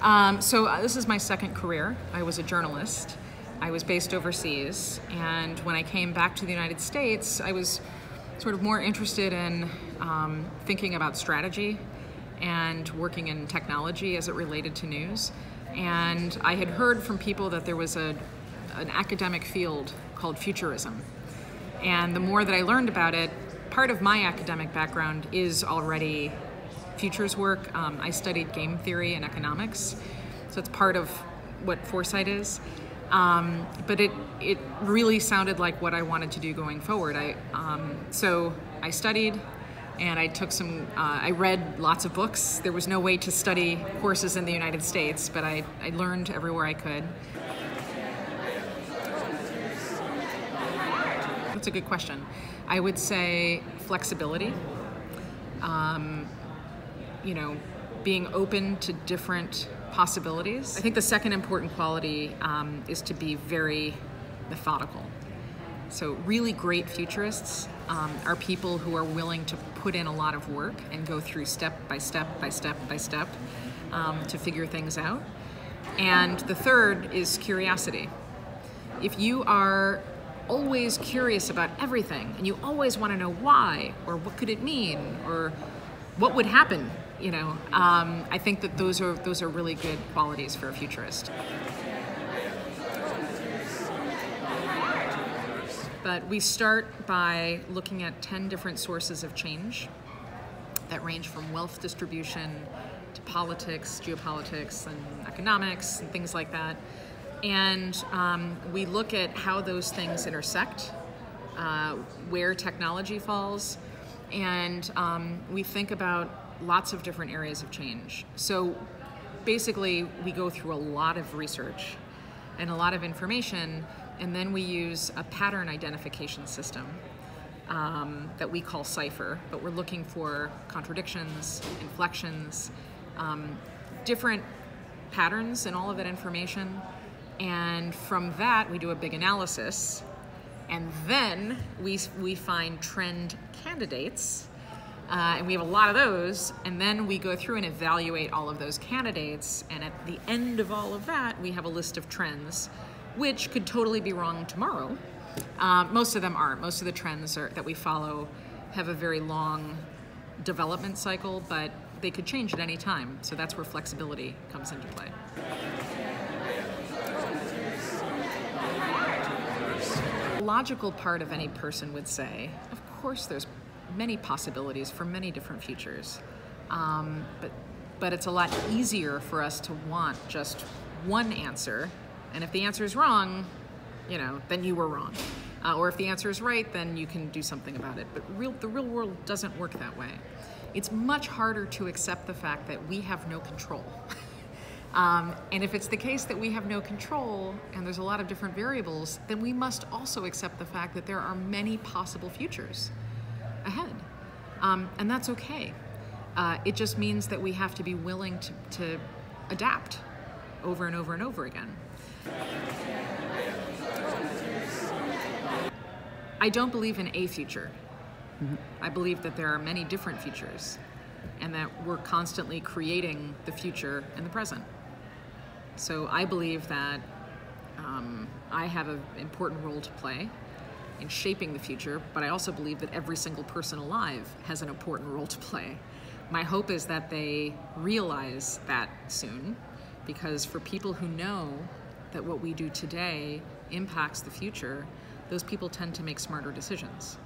This is my second career. I was a journalist. I was based overseas, and when I came back to the United States, I was sort of more interested in thinking about strategy and working in technology as it related to news. And I had heard from people that there was an academic field called futurism. And the more that I learned about it, part of my academic background is already futures work. I studied game theory and economics, so it's part of what foresight is. But it really sounded like what I wanted to do going forward. So I studied, and I took I read lots of books. There was no way to study courses in the United States, but I learned everywhere I could. That's a good question. I would say flexibility. Being open to different possibilities. I think the second important quality is to be very methodical. So really great futurists are people who are willing to put in a lot of work and go through step by step by step by step to figure things out. And the third is curiosity. If you are always curious about everything and you always want to know why, or what could it mean, or what would happen, I think that those are really good qualities for a futurist. But we start by looking at 10 different sources of change that range from wealth distribution to politics, geopolitics, and economics, and things like that. And we look at how those things intersect, where technology falls, and we think about lots of different areas of change. So basically, we go through a lot of research and a lot of information, and then we use a pattern identification system that we call cipher, but we're looking for contradictions, inflections, different patterns in all of that information. And from that, we do a big analysis, and then we find trend candidates, and we have a lot of those, and then we go through and evaluate all of those candidates, and at the end of all of that, we have a list of trends, which could totally be wrong tomorrow. Most of them aren't. Most of the trends that we follow have a very long development cycle, but they could change at any time, so that's where flexibility comes into play. The logical part of any person would say, of course there's many possibilities for many different futures, but it's a lot easier for us to want just one answer, and if the answer is wrong, then you were wrong. Or if the answer is right, then you can do something about it. But the real world doesn't work that way. It's much harder to accept the fact that we have no control. And if it's the case that we have no control and there's a lot of different variables, then we must also accept the fact that there are many possible futures ahead. And that's okay. It just means that we have to be willing to adapt over and over and over again. I don't believe in a future. I believe that there are many different futures, and that we're constantly creating the future in the present. So I believe that I have an important role to play in shaping the future, but I also believe that every single person alive has an important role to play. My hope is that they realize that soon, because for people who know that what we do today impacts the future, those people tend to make smarter decisions.